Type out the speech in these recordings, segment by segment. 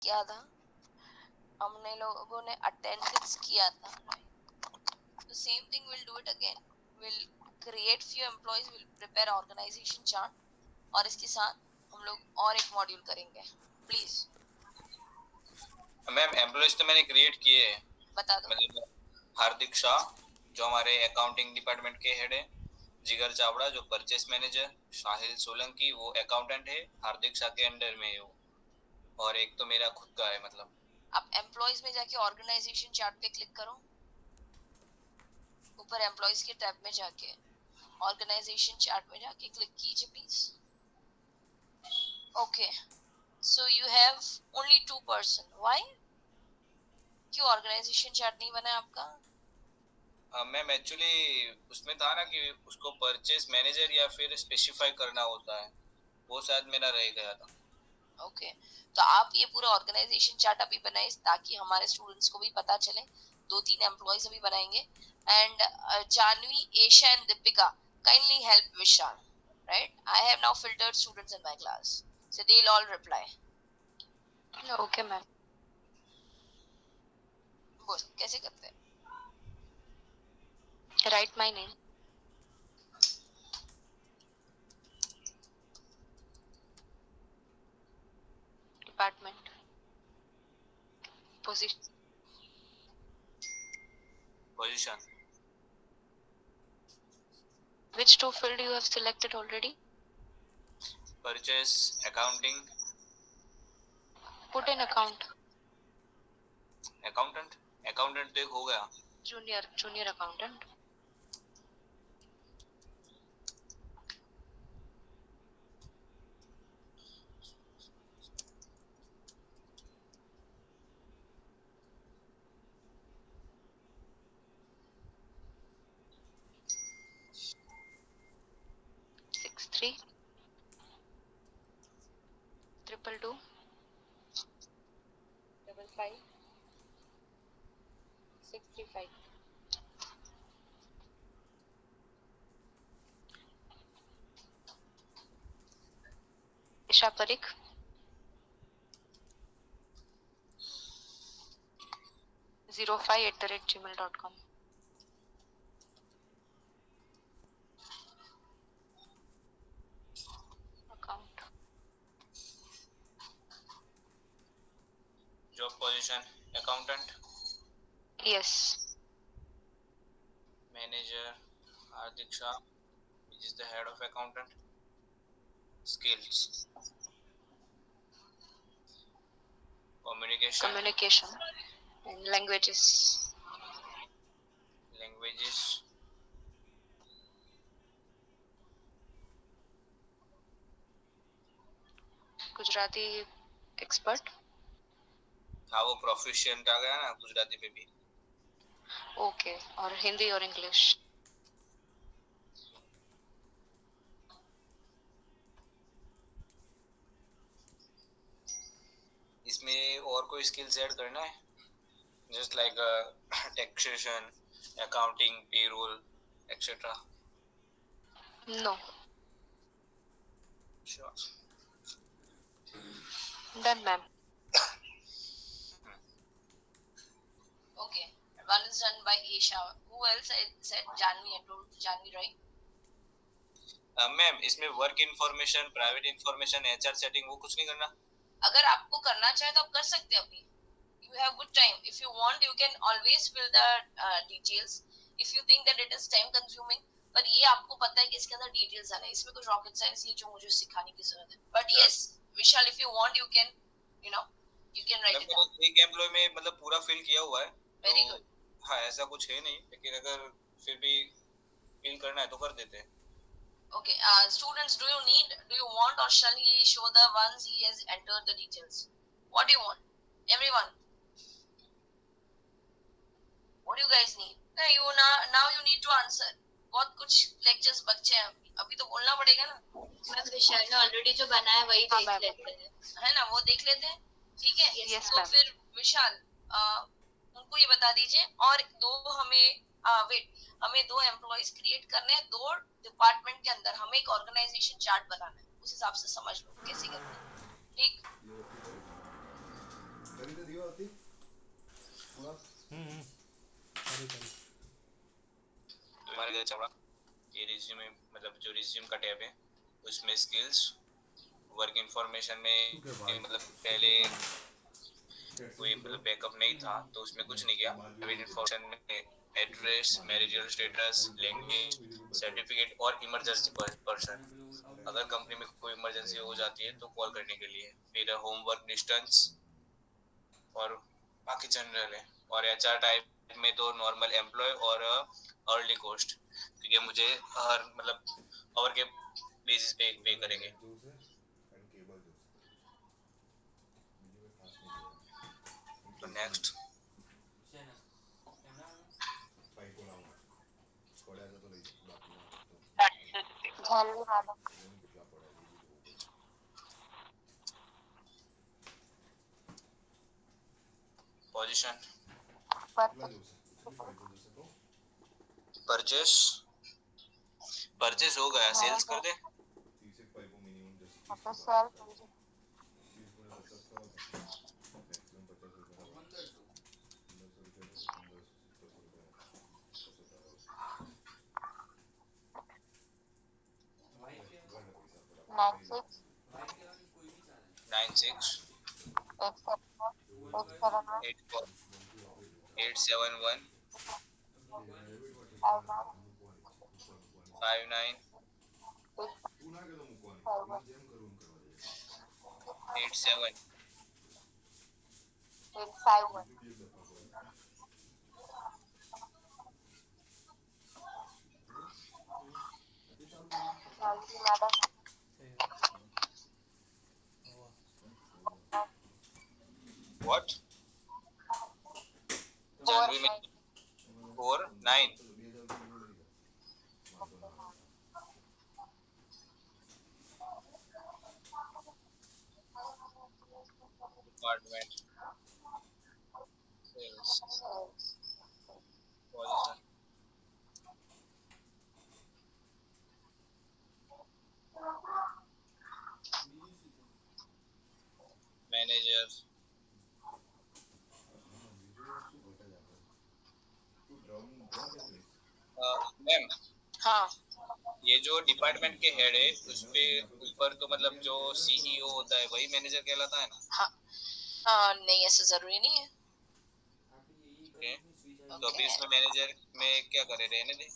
किया था, हमने लोगों ने अटेंडेंस किया था, the same thing we'll do it again. We'll create few employees, we'll prepare organization chart और इसके साथ हम लोग और एक मॉड्यूल करेंगे. प्लीज मैम एम्प्लॉइज तो मैंने क्रिएट किए हैं, बता दो. मतलब हार्दिक शाह जो हमारे अकाउंटिंग डिपार्टमेंट के हेड है, जिगर चावड़ा जो परचेस मैनेजर, साहिल सोलंकी वो अकाउंटेंट है, हार्दिक शाह के अंडर में है वो, और एक तो मेरा खुद का है. मतलब आप एम्प्लॉइज में जाके ऑर्गेनाइजेशन चार्ट पे क्लिक करो, ऊपर एम्प्लॉइज के टैब में जाके ऑर्गेनाइजेशन चार्ट में जाके क्लिक कीजिए please. Okay, so you have only 2 person. Why? क्यों ऑर्गेनाइजेशन चार्ट नहीं बना है आपका? मैम एक्चुअली उसमें था ना कि उसको परचेस मैनेजर या फिर स्पेसिफाई करना होता है, वो शायद मेरा रह गया था. ओके, तो आप ये पूरा ऑर्गेनाइजेशन चार्ट अभी बनाइए ताकि हमारे स्टूडेंट्स को भी पता चले. 2-3 एम्प्लॉइज अभी बनाएंगे. And Janvi, Esha and Deepika kindly help Vishal, right? I have now filtered students in my class, so they'll all reply. Okay ma'am. बोल कैसे करते हैं? Write my name. Department. Position. Which two field you have selected already? Purchase, accounting. Put in account. Accountant तो एक हो गया. Junior accountant. Three 222 55 65. Isha Parikh. 05@gmail.com. Account. Job position accountant. Yes. Manager Hardik Shah, which is the head of accountant. Skills. Communication and languages. Gujarati expert. हाँ वो proficient आ गया ना गुजराती में भी. ओके, और हिंदी और इंग्लिश. इसमें और कोई स्किल्स ऐड करना है? Just like taxation, accounting, payroll, etcetera. No. Sure. Done ma'am. Okay, one is done by Isha. Who else? I said Janvi. I told Janvi, right? Ma'am इसमें work information, private information, HR setting वो कुछ नहीं करना? अगर आपको करना चाहे तो आप कर सकते हैं अभी. You have good time. If you want, you can always fill the details. If you think that it is time consuming, पर ये आपको पता है कि इसके अंदर डिटेल्स आना है. इसमें कुछ रॉकेट साइंस नहीं जो मुझे सिखाने की जरूरत है. But yes, Vishal, if you want, you can, you can write it down. एक एम्प्लॉय में मतलब पूरा फिल किया हुआ है. Very good. हाँ ऐसा कुछ है नहीं, लेकिन अगर फिर भी फिल करना है तो कर देते हैं. Okay, students, do you want, or shall he show the ones he has entered the details? What do you want? Everyone. What do you guys need? Now you need to answer. बहुत कुछ lectures बच्चे हैं अभी तो बोलना पड़ेगा ना. Ma'am विशाल ने ऑलरेडी जो बनाया वही देख लेते हैं, है ना, वो देख लेते हैं. ठीक है. yes, तो फिर विशाल उनको ये बता दीजिए. और हमें 2 एम्प्लॉइज क्रिएट करने हैं. 2 डिपार्टमेंट के अंदर हमें एक ऑर्गेनाइजेशन चार्ट बनाना है. उस हिसाब से समझ लो कैसे करना है. ठीक. तुम्हारे घर चावड़ा ये रिज्यूम मतलब जो रिज्यूम का टैब है उसमें स्किल्स वर्क इंफॉर्मेशन में मतलब पहले कोई मतलब बैकअप नहीं था तो उसमें कुछ नहीं किया। प्राइवेट इंफॉर्मेशन में एड्रेस, मैरिजल स्टेटस, लैंग्वेज, सर्टिफिकेट और इमरजेंसी पर्सन, अगर कंपनी में कोई इमरजेंसी हो जाती है तो कॉल करने के लिए। फिर होमवर्क डिस्टेंस और बाकी जनरल है। और एचआर टाइप में तो नॉर्मल एम्प्लॉय और अर्ली कॉस्ट, क्योंकि मुझे हर मतलब आवर के बेसिस पे पे करेंगे। तो नेक्स्ट पोजीशन परचेस, परचेस हो गया, सेल्स कर दे। नाइन सिक्स 871 5987 व्हाट जानवी में 49 department sales position manager. Ma'am हाँ ये जो डिपार्टमेंट के हेड है उस पे ऊपर तो मतलब जो सीईओ होता है वही मैनेजर कहलाता है ना? नहीं ऐसा जरूरी नहीं है। ओके तो अभी इसमें मैनेजर में क्या करे, रहने दे।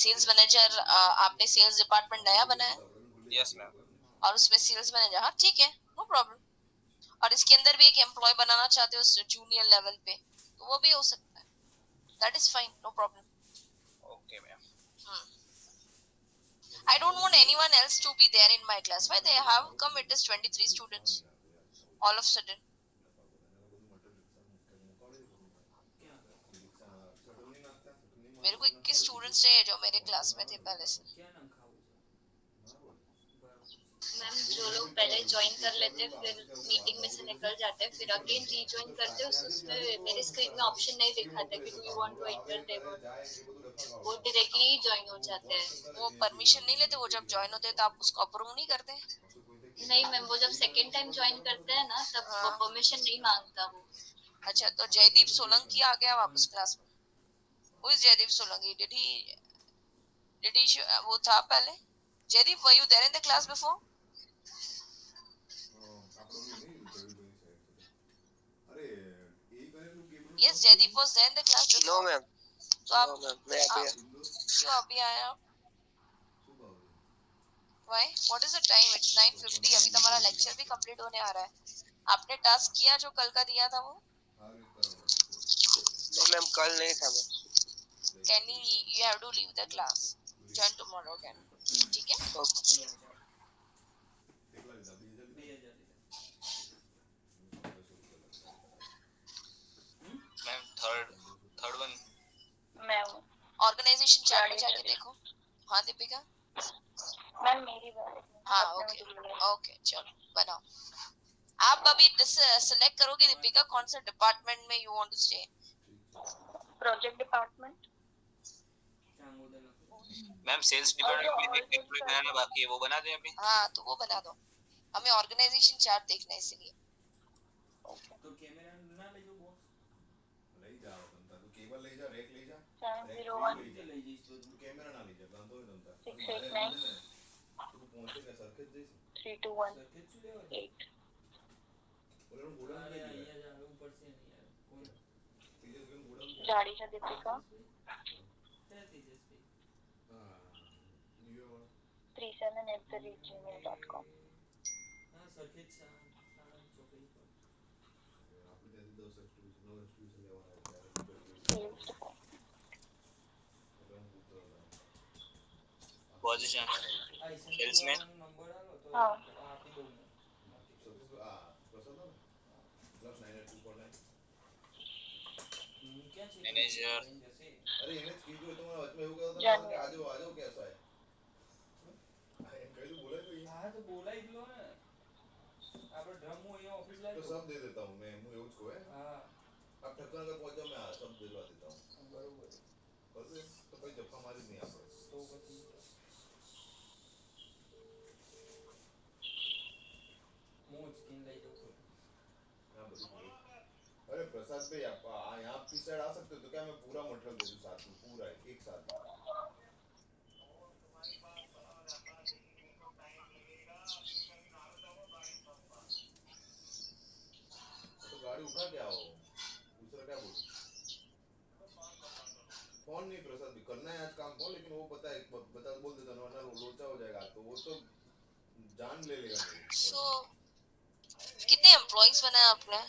सेल्स मैनेजर आपने सेल्स डिपार्टमेंट नया बनाया यस मैम। और उसमें सेल्स मैनेजर, हाँ ठीक है, नो प्रॉब्लम। और इसके अंदर भी एक एम्प्लॉय बनाना चाहते हो जूनियर लेवल पे तो वो भी हो सकता है, that is fine, no problem. Okay ma'am. I don't want anyone else to be there in my class. Why they have come? It is 23 students. All of a sudden. मेरे को 21 students थे जो मेरे क्लास में थे पहले से। Ma'am जो लोग पहले ज्वाइन कर लेते हैं फिर मीटिंग में से निकल जाते हैं फिर अगेन रीजॉइन करते हैं उसमें मेरे स्क्रीन में ऑप्शन नहीं दिखाता कि do you want to enter there, वो डायरेक्टली ही ज्वाइन हो जाते हैं। वो परमिशन नहीं लेते, वो जब ज्वाइन होते हैं तो आप उसको अप्रूव नहीं करते? नहीं मैम, वो जब सेकंड टाइम ज्वाइन करते हैं ना तब वो परमिशन नहीं मांगता वो। अच्छा तो जयदीप सोलंकी आ गया वापस क्लास में। Who is Jaideep Solanki? Did he वो था पहले? Jaideep, were you there in the class before? Yes, Jaideep was there in the class before. No ma'am. तो आप No ma'am. मैं अभी क्यों अभी आया? Why? What is the time? It's 9:50. अभी तो हमारा लेक्चर भी कंप्लीट होने आ रहा है। आपने टास्क किया जो कल का दिया था वो? नहीं मैम, कल नहीं था ma'am. Can you have to leave the class. Join tomorrow again. ठीक है? Okay. मैम थर्ड वन मैं ऑर्गेनाइजेशन चार्ट में जाके देखो। हाँ दीपिका? मैम मेरी बात। हाँ ओके ओके चलो बनाओ। आप अभी सेलेक्ट करोगे दीपिका कौन सा डिपार्टमेंट में you want to stay? Project department. Ma'am sales department में एक एम्प्लॉय बनाना बाकी है, वो बना दें अभी। हाँ तो वो बना दो, हमें ऑर्गेनाइजेशन चार्ट देखना है इसलिए। ના લઈ જાઉં બોક્સ લઈ જાઓ તમતા તું કેબલ લઈ જા રેક લઈ જા 701 લઈ જઈશ તો તું કેમેરા ના લઈ જા વાંધો નહીં તમતા 689 તું પહોંચે કે સરખે જ જઈશ 321 સરખેજ શું લેવા છે 8 બોલે ગોડા અરે લઈ જા અહીંયા જ આવવું પડશે ને યાર કોણ તેજસ ગન ગોડા જાડેજા દીપિકા ક્યાં તેજસભાઈ હા ન્યુ યોર્ક 37@gmail.com હા સરખેજ સાણંદ ચોકડી પર આપણે ત્યાંથી 10 એક્ટિવિટી 9 એક્ટિવિટી લેવાના ત્યારે Sales department. એટલે હું પૂછતો હતો પોઝિશન આ ઈસનપુર સેલ્સમેન વાળાનો નંબર આલો તો હા. આપી દઉં મેં નક્કી કરી સતીશ આ પ્રસાદ ને પ્લસ 98249 હું ક્યાં છે મેનેજર લઈને જશે અરે એને જ કીધું તો મને વચમાં એવું કહેતો જાનવી. કે આજો આજો કેસો હે એમ કહ્યું બોલાય તો ये હા તો બોલાઈ જ લો ને આપણે ડ્રમ હું અહીંયા ઓફિસ तो લાવી सब दे देता हूँ मैं मुझे उसको है હા अब ठक्कर अगर पहुंचा मैं सब दिलवा देता हूँ બરોબર बस तो कोई जप्पा मारी नहीं आप તો પછી હું ઉચકીને લઈ જાઉં ખોટું हाँ बड़ी पूरी अरे प्रसाद भाई आप यहाँ आपकी साइड आ सकते हो तो क्या मैं पूरा मटेरियल दे दूँ साथ में पूरा एक साथ ही तो गाड़ी उठा के आओ दूसरा क्या बोलूं फोन नहीं प्रसाद भी करना है आज काम को लेकिन वो पता है बता बोल देता ना वरना लोचा हो जाएगा तो वो तो जान ले लेगा मेरी सो कितने एम्प्लॉइज बनाए आपने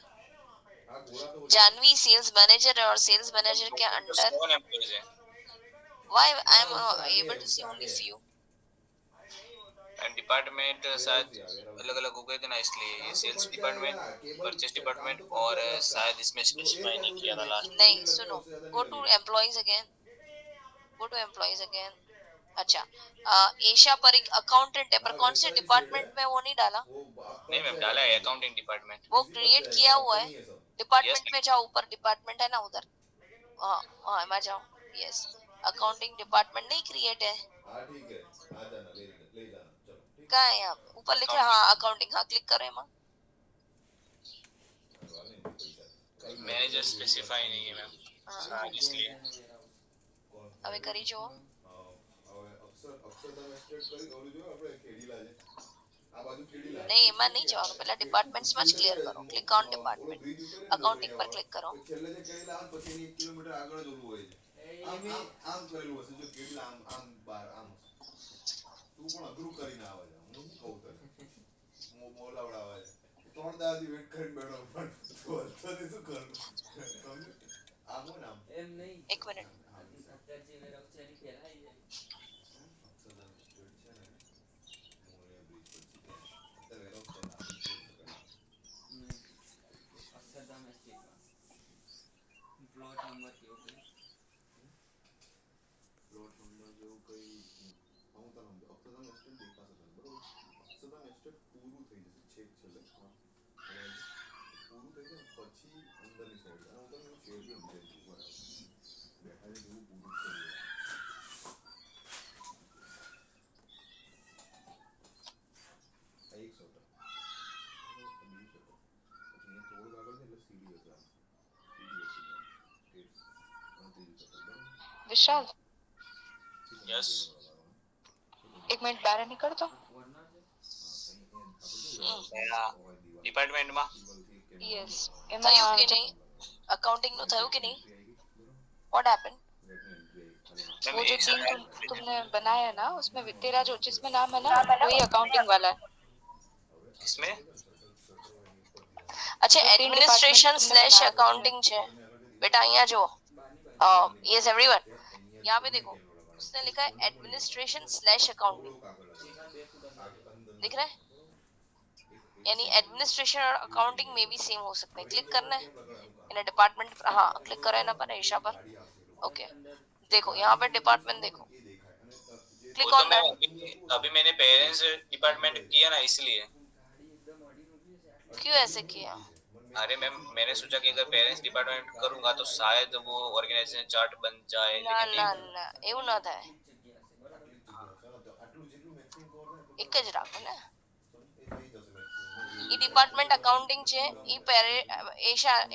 हाँ घोड़ा तो हो जानवी सेल्स मैनेजर और सेल्स मैनेजर के अंडर 7 एम्प्लॉइज है व्हाई आई एम हाँ, उससे एबल आगे टू सी है, ओनली उससे फ्यू डिपार्टमेंट शायद warehouse अलग अलग हो गए थे ना इसलिए ये काम तो सेल्स बच डिपार्टमेंट जाएगा, केबल परचेस काम डिपार्टमेंट तो बच और जाएगा आपका। शायद इसमें वो स्पेसिफाई एक नहीं मुझे किया था लास्ट maximum नहीं लगेगा, सुनो उससे ज्यादा गो नहीं टू लगेगा। Employees again go to employees again अच्छा एशिया पर एक अकाउंटेंट है पर हाँ, कौन से वैसा ही डिपार्टमेंट है। में वो नहीं डाला वो आप नहीं बच मैम जाएगा डाला है काम वो। अकाउंटिंग डिपार्टमेंट वो इजी बच क्रिएट जाएगा, किया हुआ आपका है नहीं है सब। डिपार्टमेंट यस में जाओ ऊपर डिपार्टमेंट है ना उधर हाँ हाँ मैं जाओ यस अकाउंटिंग डिपार्टमेंट नहीं क्रिएट है हाँ ठीक है आ जाना ले जाना चलो ठीक कहाँ है यहाँ पे ऊपर लिखा है हाँ अकाउंटिंग हाँ क्लिक करो एमा हाँ, वाले नहीं पैसा कल मैनेजर स्पेसिफाई नहीं है मैम हाँ शायद इसलिए कौन હવે કરી જો हाँ હવે અક્ષરધામ એસ્ટેટ કરી ઓલું જો આપણે ખેડીલા છે આ બાજુ ખેડીલા नहीं એમાં नहीं જવાનું પહેલા डिपार्टमेंट्स में क्लियर करो क्लिक ऑन ઓલો डिपार्टमेंट બ્રિજ ઉતરે ને अकाउंटिंग पर લોરૈયા क्लिक करो વાળો છેલ્લે જે ખેડીલા આવે ને પછી એની 1 કિલોમીટર આગળ જ ઓલું હોય છે આમ કરેલું હશે જો ખેડીલા આમ બાર આમ તું પણ અઘરું કરીને આવે છે હું શું કહું તને મોલાવડાવે છે 3 દાડાથી વેટ કરીને બેઠો પણ તું અત્યારે શું કરું સમજ્યો આમ હોય ને આમ એમ નહીં एक मिनट અત્યારે જે વેરાવ છે એની પહેલા આવી જાય અક્ષરધામ એસ્ટેટ છે ને મોરિયા બ્રિજ પછી ત્યાં અત્યારે વેરહાઉસ છે આપણે જોઈ શકાય નહીં અક્ષરધામ એસ્ટેટમાં પ્લોટ નંબર કેવું કઈ પ્લોટ નંબર જેવું કઈ હું તને અક્ષરધામ એસ્ટેટ દેખાશે તને બરોબર અક્ષરધામ એસ્ટેટ પૂરું થઈ જશે છેક છેલ્લે હા હવે પૂરું થઈ જાય ને પછી અંદરની સાઈડ અને હું તને એવું શેર બી સમજાવી દઉં બરાબર બેઠા છે જેવું પૂરું જ કરી દેવાનું આ એક શટર બીજું શટર પછી અહીંયા થોડુંક આગળ છે એટલે સીડી હશે આમ સીડી હશે ત્યાં સ્ટેટ અને ત્રીજું શટર બરાબર विशाल यस एक मिनट बाहर निकल तो કોર્નર છે डिपार्टमेंट में यस થયું કે નહીં अकाउंटिंग નું થયું કે નહીં व्हाट हैपेंड वो जो टीम तुमने बनाया ना उसमें तेरा जो जिसमें नाम है ना वही अकाउंटिंग वाला है इसमें अच्छा एडमिनिस्ट्रेशन स्लैश अकाउंटिंग છે बेटा અહીંયા જો यस एवरीवन यहाँ पे देखो उसने लिखा है एडमिनिस्ट्रेशन स्लैश अकाउंटिंग दिख रहा है यानी एडमिनिस्ट्रेशन और अकाउंटिंग में भी सेम हो सकता है क्लिक करना है इन डिपार्टमेंट पर हाँ क्लिक करो ना पर ईशा पर ओके देखो यहाँ पे डिपार्टमेंट देखो क्लिक वो तो ऑन मैं दैट अभी मैंने पेरेंट्स डिपार्टमेंट किया ना इसलिए ગાડી એકદમ અડીને ઊભી છે આટલી क्यों ऐसे किया अरे मैम मैंने सोचा कि अगर पेरेंट्स डिपार्टमेंट करूंगा तो शायद वो ऑर्गेनाइजेशन चार्ट बन जाए ना लेकिन ना नहीं ना એવું ના થાય જગ્યા છે બરાબર આટલી જ જગ્યા છે આટલું જેટલું મેક્સિમમ કવર થાય એક જ રાખો ને એ થઈ જશે મેક્સિમમ ઈ ડિપાર્ટમેન્ટ અકાઉન્ટિંગ છે, ઈ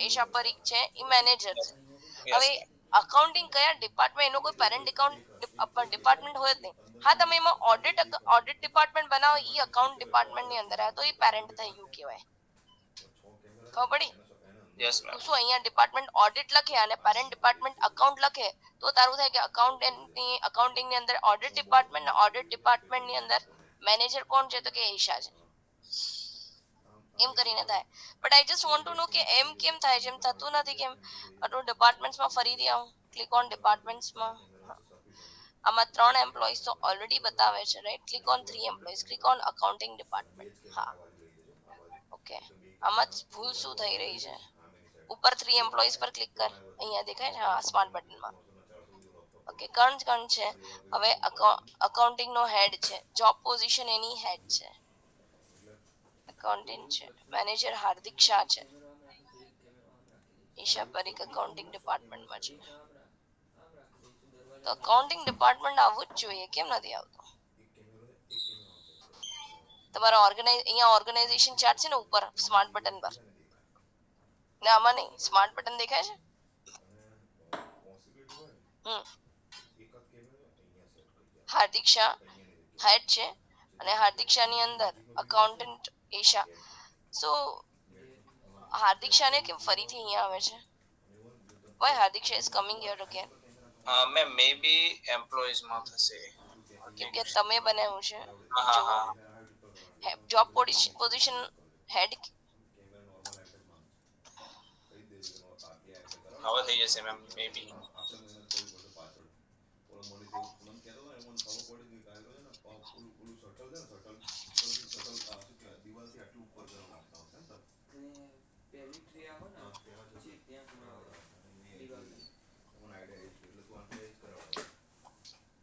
એશા પરીખ છે, ઈ મેનેજર છે. હવે અકાઉન્ટિંગ કયા ડિપાર્ટમેન્ટ, એનો કોઈ પેરેન્ટ ડિપાર્ટમેન્ટ હોય જ નહીં. હા, તમે એમાં ઓડિટ ડિપાર્ટમેન્ટ બનાવો, ઈ અકાઉન્ટ ડિપાર્ટમેન્ટ ની અંદર આવે તો ઈ પેરેન્ટ થઈ ગયું કહેવાય. ખબર પડી? યસ તો મેમ. શું અહીંયા ડિપાર્ટમેન્ટ ઓડિટ લખે અને પેરેન્ટ ડિપાર્ટમેન્ટ અકાઉન્ટ લખે તો તારું થાય કે અકાઉન્ટિંગ ની અંદર ઓડિટ ડિપાર્ટમેન્ટ ને ઓડિટ ડિપાર્ટમેન્ટ ની અંદર મેનેજર કોણ છે તો કે એશા છે. એમ કરીને થાય. But I just want to know કે એમ કેમ થાય છે, એમ થતું નથી કેમ. આટલું ડિપાર્ટમેન્ટ્સમાં ફરીથી આવું, ક્લિક ઓન ડિપાર્ટમેન્ટ્સમાં. આમાં 3 એમ્પ્લોઈઝ તો ઓલરેડી બતાવે છે, right? Click on 3 employees, click on accounting department. હા, ઓકે. આમાં ભૂલ શું થઈ રહી છે? ઉપર 3 એમ્પ્લોઈઝ પર ક્લિક કર, અહીંયા દેખાય છે, હા, સ્માર્ટ બટનમાં. ઓકે, કર્ણ છે. હવે અકાઉન્ટિંગ નો હેડ છે, જોબ પોઝિશન એની હેડ છે, એકાઉન્ટન્ટ છે, મેનેજર હાર્દિક શાહ છે, ઈશા પરીખ અકાઉન્ટિંગ ડિપાર્ટમેન્ટમાં છે. તો અકાઉન્ટિંગ ડિપાર્ટમેન્ટ આવવું જ જોઈએ, કેમ નથી આવતું? તમારા અહીંયા ઓર્ગેનાઇઝેશન ચાર્ટ છે ને ઉપર સ્માર્ટ બટન પર, ને આમાં નહીં, સ્માર્ટ બટન દેખાય છે? હાર્દિક શાહ હેડ છે અને હાર્દિક શાહ ની અંદર અકાઉન્ટન્ટ એશા. સો હાર્દિક શાહ ને કેમ ફરીથી અહીંયા આવે છે? Why Hardik Shah is coming here again? Ma'am may be employees માં થશે. કેમ કે તમે બનાવ્યું છે. હા હા જોબ પોઝિશન હેડ હવે થઈ જશે મેમ મે બી. પહેલી ટ્રી આવે ને પછી ત્યાં દિવાલ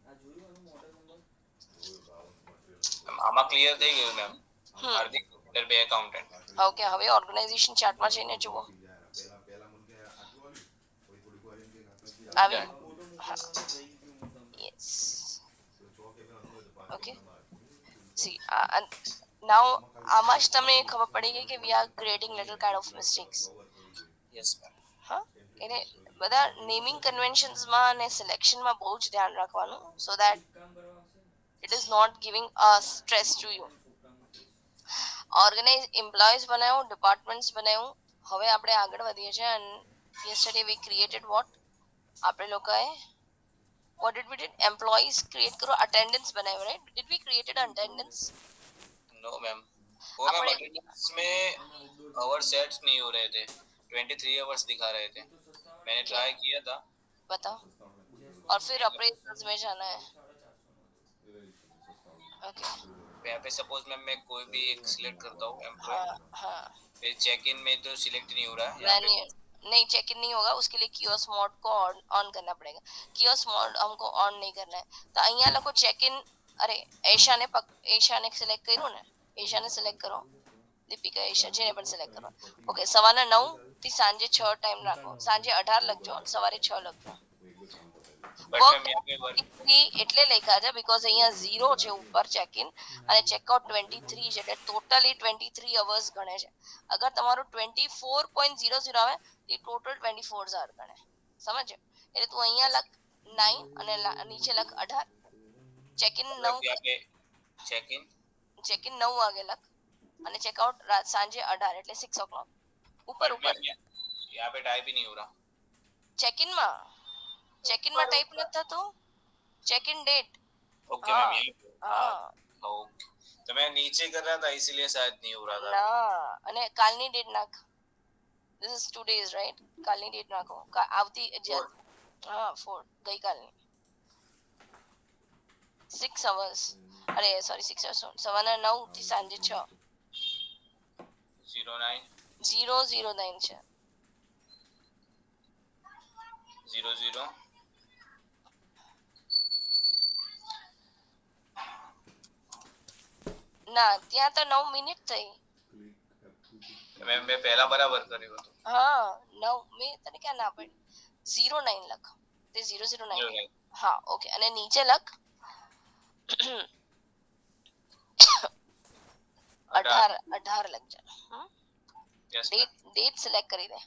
આ જોયું એનું મોડલ નંબર આમાં ક્લિયર થઈ ગયું મેમ. હાર્દિક બે એકાઉન્ટન્ટ. ઓકે, હવે ઓર્ગેનાઇઝેશન ચાર્ટમાં જઈને જુઓ. આવી યસ ઓકે. સી નાઉ આમાં જ તમને ખબર પડી ગઈ કે we are creating little kind of mistakes. Yes ma'am. હા, એને બધા નેમિંગ કન્વેન્શન્સમાં અને સિલેક્શનમાં બહુ જ ધ્યાન રાખવાનું, સો ધેટ કામ કરવા આવશે ને it is not giving a stress to you. Organise employees બનાવ્યું, ડિપાર્ટમેન્ટ્સ બનાવ્યું. હવે આપણે આગળ વધીએ છીએ and yesterday we created what? આપણે લોકોએ what did we did? employees create કરો, attendance બનાવ્યું, right? Did we created attendance? No ma'am. वो मैम अटेंडेंस में आवर सेट्स नहीं हो रहे थे. 23 आवर्स दिखा रहे थे. मैंने ट्राई किया था. बताओ. और फिर अप्रेजल्स में जाना है. ओके. यहाँ पे सपोज मैं कोई भी एक सिलेक्ट करता हूँ एम्प्लॉय. हाँ हाँ. फिर चेक इन में तो सिलेक्ट नहीं हो रहा है. नहीं चेक इन नहीं होगा, उसके लिए कियोस्क मोड को ऑन करना पड़ेगा. कियोस्क मोड हमको ऑन नहीं करना है तो અહીંયા લખો ચેક ઇન. અરે એશાને સિલેક્ટ કર્યું ને, એશાને સિલેક્ટ કરો, દીપિકા એશા જેને પણ સિલેક્ટ કરો. ઓકે, સવારના 9 થી સાંજે 6 ટાઈમ રાખો, સાંજે 18 લખજો, સવારે 6 લખજો. એટલે લખ્યા છે બીકોઝ અહીંયા 0 છે ઉપર ચેક ઇન અને ચેકઆઉટ 23 છે, એટલે ટોટલી 23 અવર્સ ગણે છે. અગર તમારું 24.00 આવે તો ટોટલ 24 અવર ગણે. સમજ્યો? એટલે તું અહીંયા લખ 9 અને નીચે લખ 18. ચેક ઇન 9 વાગે લખ અને ચેકઆઉટ સાંજે 18 એટલે 6 o'clock. ઉપર यहाँ पे टाइप ही नहीं हो रहा. ચેક ઇન માં ટાઈપ નથી થતું. Check in date. Okay ma'am, यही. हाँ ओके. तो मैं नीचे कर रहा था इसीलिए शायद नहीं हो रहा था. ના અને કાલની ડેટ નાખ. This is today's right? કાલની ડેટ નાખો. આવતી હા 4 ગઈકાલની 6 hours. અરે સોરી 6 hours. સવારના 9 થી સાંજે 6. 009 છે. 00 ના ત્યાં તો 9 મિનિટ થઈ. મેં પહેલા બરાબર કર્યું હતું. હા 9 મેં તને ક્યાં ના પડી. 09 લખ. તે 009. હા ઓકે, અને નીચે લખ 18 લગ જાય યસ ડેટ સિલેક્ટ કરી દે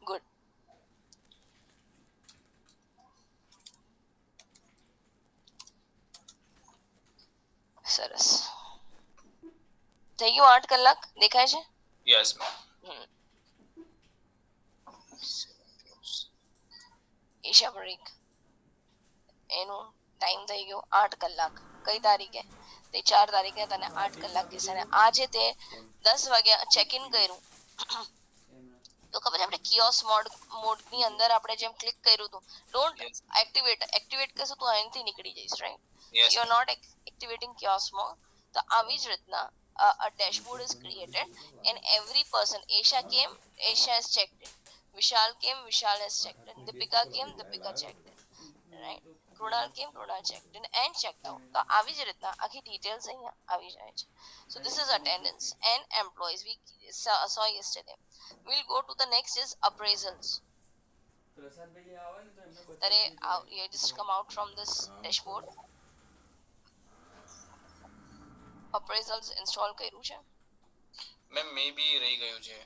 ગુડ સરસ થઈ ગયું 8 કલાક દેખાય છે યસ મેમ ઈશા પરીખ એનો ટાઈમ થઈ ગયો 8 કલાક કઈ તારીખે તે 4 તારીખે તને 8 કલાક દિવસે અને આજે તે 10 વાગ્યા ચેક ઇન કર્યું તો ખબર છે આપણે કિયોસ મોડની અંદર આપણે જેમ ક્લિક કર્યું હતું ડોન્ટ એક્ટિવેટ કરશો તો અહીંથી નીકળી જઈશ right yes you are not activating kiosk mode તો આવી જ રીતના a dashboard is created and every person Asia is checked in Vishal has checked in Deepika checked in right Krunal checked in and checked out તો આવી જ રીતના આખી details અહીંયા આવી જાય છે so this is attendance and employees we saw yesterday we'll go to the next is appraisals Prasadbhai આવે ને તો એમને તારે you just come out from this dashboard appraisals install કર્યું છે મેમ મે બી રહી ગયું છે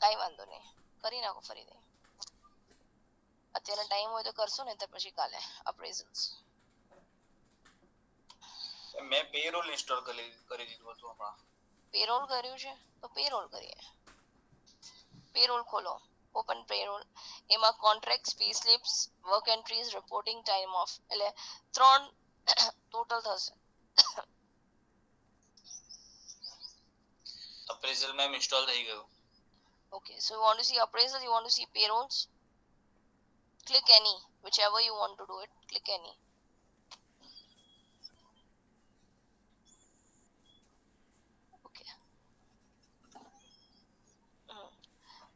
કઈ વાંધો નહીં કરી નાખો ફરીથી અત્યારે ટાઈમ હોય તો કરશો ને તો પછી કાલે અપ્રેઝલ્સ મેં પેરોલ ઇન્સ્ટોલ કરી દીધું હતું હમણાં પેરોલ કર્યું છે તો પેરોલ કરીએ પેરોલ ખોલો ઓપન પેરોલ એમાં contract pay slips work entries reporting time of એટલે 3 ટોટલ થશે અપ્રેઝલ મેમ ઇન્સ્ટોલ થઈ ગયું okay so you want to see appraisal you want to see payrolls click any whichever you want to do it click any okay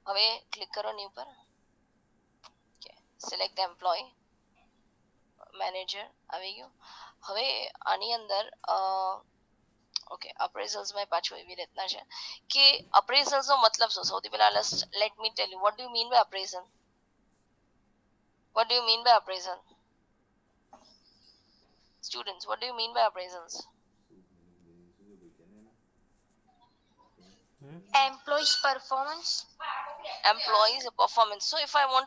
હવે click કરો new પર okay select employ manager આવી ગયું હવે આની અંદર ઓકે અપ્રેઝલ્સ માં પાછું એવી રીતના છે કે અપ્રેઝલ્સ નો મતલબ શું સૌથી પહેલા let me tell you what do you mean by appraisal what do you mean by appraisal students what do you mean by appraisals Employees performance. employees performance so if I want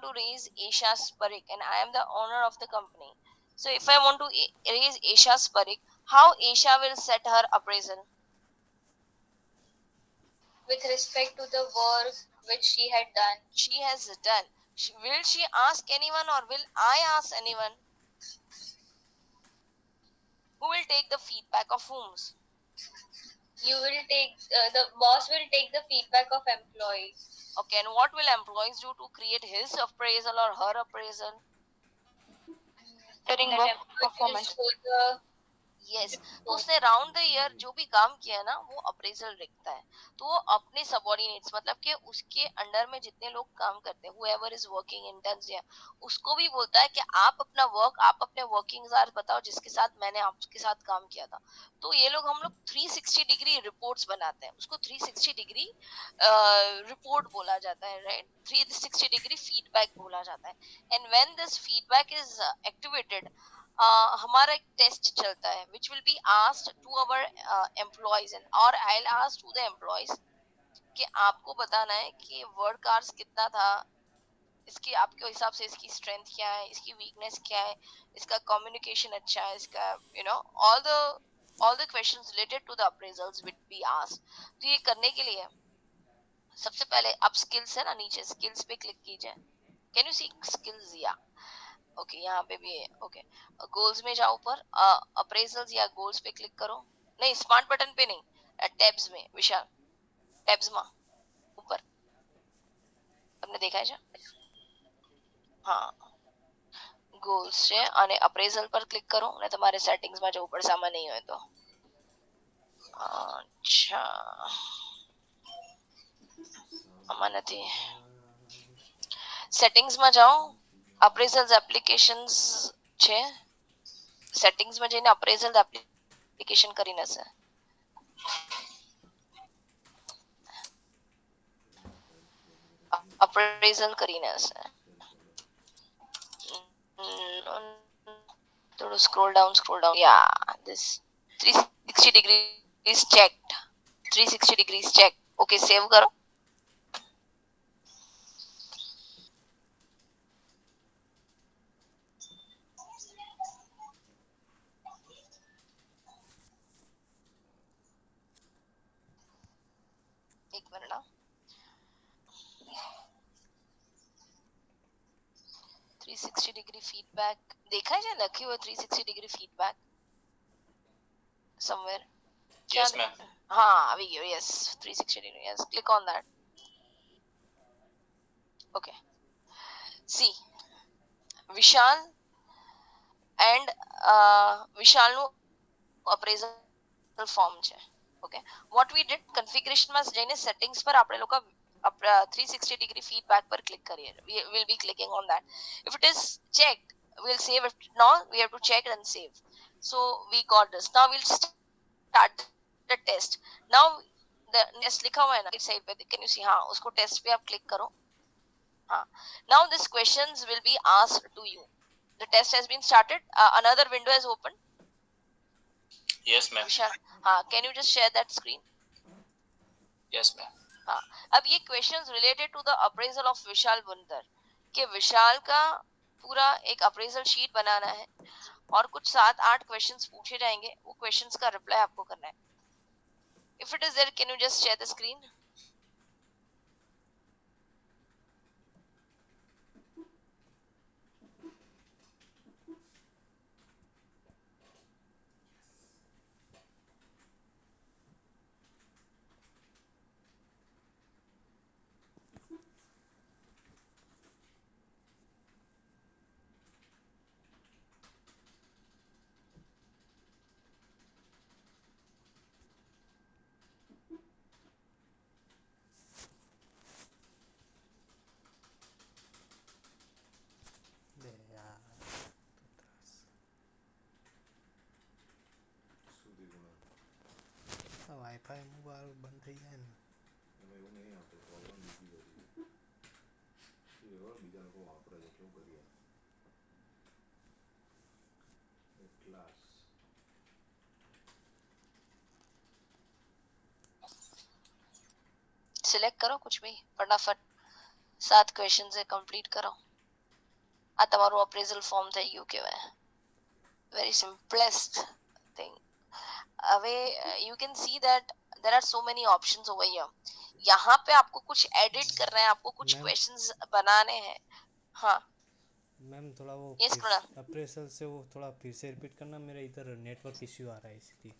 to raise Asha's Parikh and I am the owner of the company so if I want to raise Asha's Parikh how Asha will set her appraisal With respect to the work which she had done. she has done will she ask anyone or will I ask anyone who will take the feedback of whom You will take the boss will take the feedback of employees. okay and what will employees do to create his appraisal or her appraisal During That work employee will performance. show the yes तो उसने round the year जो भी काम किया है ना वो appraisal लिखता है तो वो अपने सबऑर्डिनेट्स मतलब कि उसके अंडर में जितने लोग काम करते हैं whoever is working interns या उसको भी बोलता है कि आप अपना वर्क आप अपने वर्किंग आवर्स बताओ जिसके साथ मैंने आपके साथ काम किया था तो ये लोग हम लोग 360 डिग्री रिपोर्ट्स बनाते हैं उसको 360 डिग्री रिपोर्ट बोला जाता है राइट 360 डिग्री फीडबैक बोला जाता है and when this feedback is activated हमारा एक टेस्ट चलता है which will be asked to our employees and or I'll ask to the employees कि आपको बताना है कि वर्क आवर्स कितना था इसके आपके हिसाब से इसकी स्ट्रेंथ क्या है इसकी वीकनेस क्या है इसका कम्युनिकेशन अच्छा है इसका you know all the questions related to the appraisals will be asked तो ये करने के लिए सबसे पहले आप स्किल्स है ना नीचे स्किल्स पे क्लिक कीजिए कैन यू सी स्किल्स या ओके यहाँ पे भी है ओके गोल्स में जाओ ऊपर अप्रेजल्स या गोल्स पे क्लिक करो नहीं स्मार्ट बटन पे नहीं टैब्स में विशाल टैब्स में ऊपर તમને દેખાય છે હા ગોલ્સ છે અને અપ્રેઝલ પર ક્લિક કરો અને તમારે સેટિંગ્સ માં જવું પડશે આમાં નહીં હોય તો અચ્છા આમાં નથી સેટિંગ્સ માં જાઓ અપ્રેઝલ્સ એપ્લિકેશન્સ છે સેટિંગ્સ માં જઈને અપ્રેઝલ એપ્લિકેશન કરીને હશે અપ્રેઝલ કરીને હશે थोड़ा scroll down. Yeah, this 360 degrees checked. 360 degrees checked. Okay, save करो. एक मिनट ना. 360 डिग्री फीडबैक देखा है क्या? लकी हुआ 360 degree feedback somewhere. Yes, ma'am. हाँ अभी गयो. Yes 360 degree. Yes click on that. Okay see Vishal and વિશાલનું અપ્રેઝલ ફોર્મ છે. ઓકે વોટ વી ડીડ કન્ફિગરેશનમાં જઈને સેટિંગ્સ પર આપણે લોકો 360 degree feedback પર ક્લિક કરીએ. we will be clicking on that. if it is checked we'll save it. Now we have to check and save. So we got this. Now we'll start the test. Now the test लिखा हुआ है ना इस side पे. Can you see? हाँ उसको test पे आप क्लिक करो. हाँ now this questions will be asked to you. The test has been started. Another window has opened. Yes, ma'am. Vishal, हाँ can you just share that screen? Yes, ma'am. हाँ अब ये questions related to the appraisal of Vishal Bunkar कि विशाल का पूरा एक appraisal sheet बनाना है और कुछ 7-8 क्वेश्चंस पूछे जाएंगे. वो क्वेश्चंस का रिप्लाई आपको करना है. If it is there can you just share the screen. સુધી ગુણા વાઈફાઈ બાર બંધ થઈ જાય ને એમાં એવું નહીં આવતો. પ્રોબ્લેમ બીજી બધી છે. એ એવા બીજા લોકો વાપરે છે. કેવું કરીએ? ક્લાસ સિલેક્ટ કરો कुछ भी फटाफट. 7 क्वेश्चन है कंप्लीट करो. આ તમારું અપ્રેઝલ ફોર્મ થઈ ગયું કહેવાય. very simplest thing. હવે you can see that there are so many options over here. यहाँ पे आपको कुछ एडिट करना है. आपको कुछ क्वेश्चंस बनाने हैं. हाँ मैम थोड़ा वो Yes, Kunal. अप्रेजल से वो थोड़ा फिर से रिपीट करना. मेरा इधर नेटवर्क इश्यू आ रहा है इसलिए.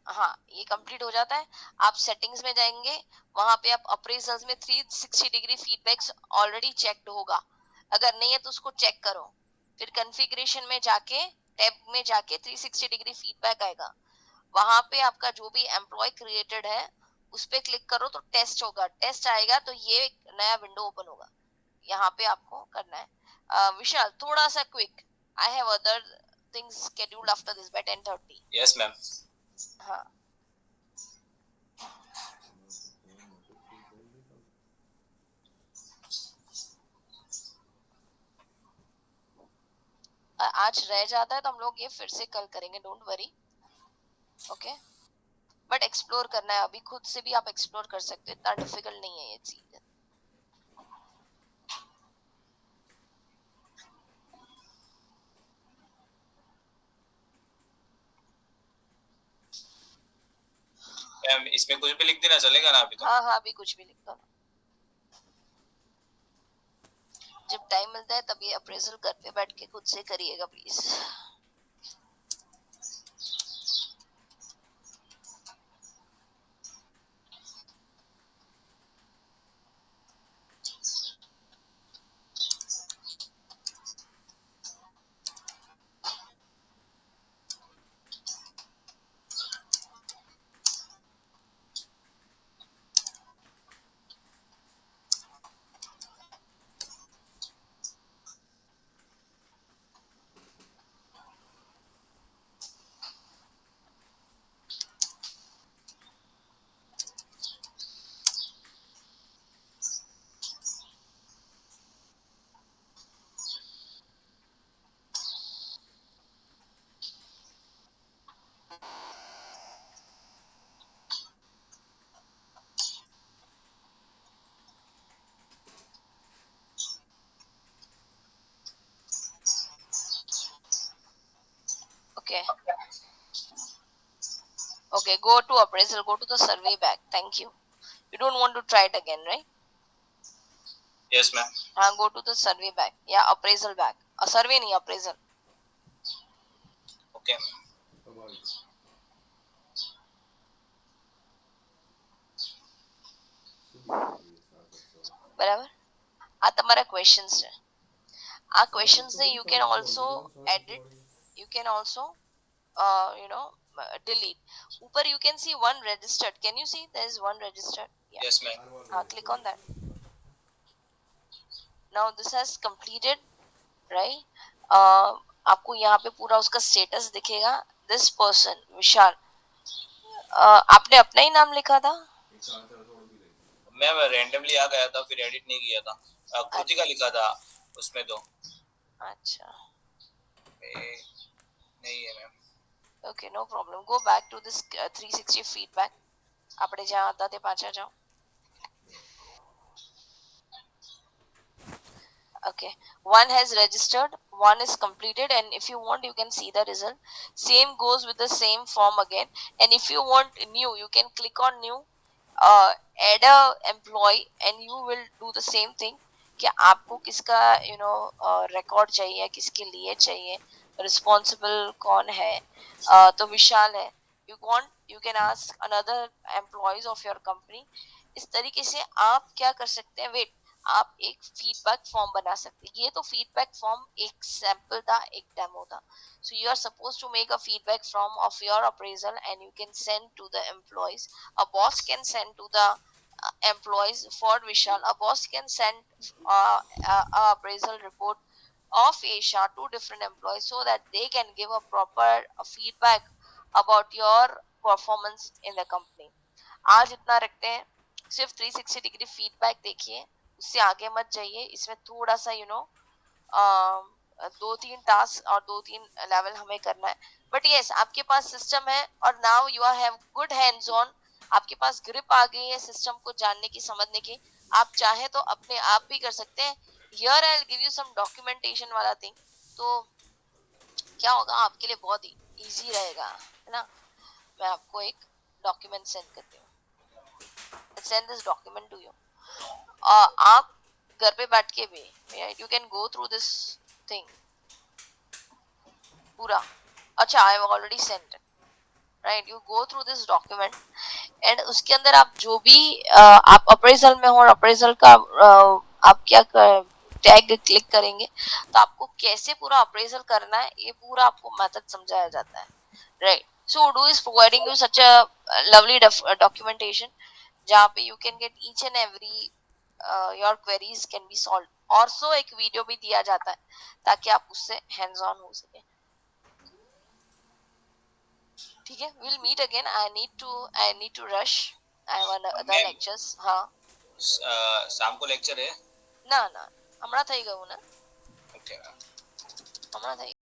हाँ ये कंप्लीट हो जाता है. आप सेटिंग्स में जाएंगे. वहां पे आप अप्रेजल्स में 360 डिग्री फीडबैक्स ऑलरेडी चेक्ड होगा. अगर नहीं है तो उसको चेक करो. फिर कॉन्फ़िगरेशन में जाके टैब में जाके 360 डिग्री फीडबैक आएगा. वहां पे आपका जो भी एम्प्लॉय क्रिएटेड है उस पे क्लिक करो तो टेस्ट होगा. टेस्ट आएगा तो ये एक नया विंडो ओपन होगा. यहाँ पे आपको करना है. विशाल थोड़ा सा quick. I have other things scheduled after this by 10:30. Yes, ma'am. हाँ आज रह जाता है तो हम लोग ये फिर से कल करेंगे. Don't worry. Okay but explore करना है. अभी खुद से भी आप एक्सप्लोर कर सकते हो. इतना डिफिकल्ट नहीं है ये चीज. मैम इसमें कुछ भी लिख देना चलेगा ना अभी तो? हाँ हाँ अभी कुछ भी लिख दो ना. जब टाइम मिलता है तब ये अप्रेजल घर पे बैठ के खुद से करिएगा please. Okay, go to appraisal, go to the survey back. Thank you. You don't want to try it again, right? Yes ma'am. Go to the survey back. Yeah, appraisal back. Survey nahi, appraisal. Okay. બરાબર. આ તમારા questions છે. આ questions ને you can also edit, you can also delete. ऊपर you can see one registered. Can you see there is one registered? Yeah. Yes ma'am. Click on that. Now this has completed, right? आपको यहाँ पे पूरा उसका status दिखेगा. This person विशाल, आपने अपना ही नाम लिखा था? मैं रैंडमली आ गया था, फिर एडिट नहीं किया था, खुद ही का लिखा था उसमें तो. अच्छा, नहीं है ma'am. Okay, no problem. Go back to this 360 feedback. આપણે જ્યાં હતા તે પાછા જાઓ. Okay, one has registered, one is completed, and if you want you can see the result. Same goes with the same form again, and if you want new you can click on new, add a employee, and you will do the same thing कि आपको किसका record चाहिए, किसके लिए चाहिए, responsible कौन है. तो विशाल है. you can ask another employees of your company. इस तरीके से आप क्या कर सकते हैं, वेट, आप एक फीडबैक फॉर्म बना सकते हैं. ये तो फीडबैक फॉर्म एक सैंपल था, एक डेमो था. So you are supposed to make a feedback form of your appraisal and you can send to the employees. A boss can send to the employees. For Vishal, a boss can send a appraisal report of Asia to different employees so that they can give a proper feedback about your performance in the company. आज इतना रखते हैं, सिर्फ 360 degree feedback देखिए, उससे आगे मत जाइए. इसमें थोड़ा सा 2-3 टास्क और 2-3 लेवल हमें करना है. बट यस, आपके पास सिस्टम है और now you have good hands on. आपके पास ग्रिप आ गई है सिस्टम को जानने की, समझने की. आप चाहे तो अपने आप भी कर सकते हैं. Here I will give you some documentation वाला थिंग. तो क्या होगा आपके लिए, बहुत ही इजी रहेगा, है ना. मैं आपको एक डॉक्यूमेंट सेंड करती हूँ. Send this document to you. आप घर पे बैठ के भी you can go through this thing पूरा. अच्छा, I have already sent it, right? You go through this document and उसके अंदर आप जो भी आप अप्रेजल में हो और अप्रेजल का आप क्या टैग क्लिक करेंगे तो आपको कैसे पूरा अप्रेजल करना है, ये पूरा आपको मेथड समझाया जाता है, right? So Udo is providing you such a lovely documentation जहाँ पे you can get each and every your queries can be solved. Also एक वीडियो भी दिया जाता है ताकि आप उससे hands on हो सके. ठीक है, we'll meet again. I need to rush. I have other lectures. हाँ, शाम को लेक्चर है ના ના હમણાં થઈ ગયું ને, ઓકે હમણાં થઈ